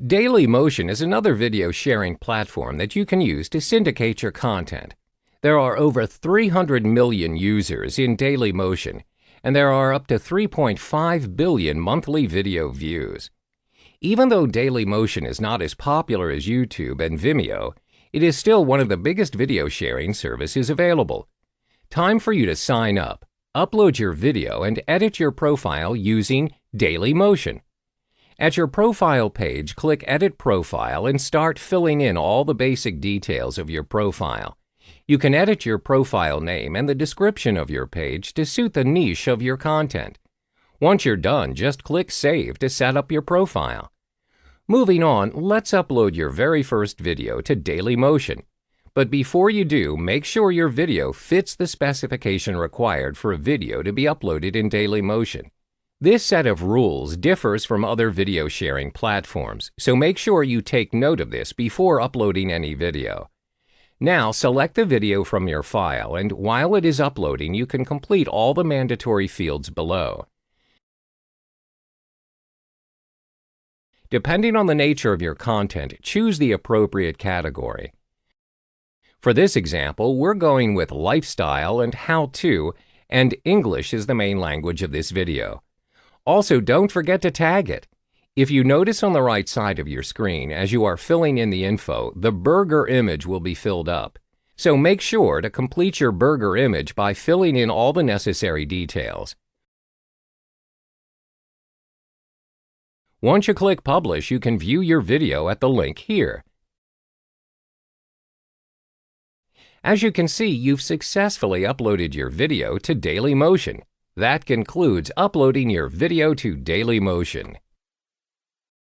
Dailymotion is another video sharing platform that you can use to syndicate your content. There are over 300 million users in Dailymotion, and there are up to 3.5 billion monthly video views. Even though Dailymotion is not as popular as YouTube and Vimeo, it is still one of the biggest video sharing services available. Time for you to sign up, upload your video, and edit your profile using Dailymotion. At your profile page, click Edit Profile and start filling in all the basic details of your profile. You can edit your profile name and the description of your page to suit the niche of your content. Once you're done, just click Save to set up your profile. Moving on, let's upload your very first video to Dailymotion. But before you do, make sure your video fits the specification required for a video to be uploaded in Dailymotion. This set of rules differs from other video sharing platforms, so make sure you take note of this before uploading any video. Now, select the video from your file, and while it is uploading, you can complete all the mandatory fields below. Depending on the nature of your content, choose the appropriate category. For this example, we're going with lifestyle and how-to, and English is the main language of this video. Also, don't forget to tag it. If you notice on the right side of your screen, as you are filling in the info, the burger image will be filled up. So make sure to complete your burger image by filling in all the necessary details. Once you click Publish, you can view your video at the link here. As you can see, you've successfully uploaded your video to Dailymotion. That concludes uploading your video to Dailymotion.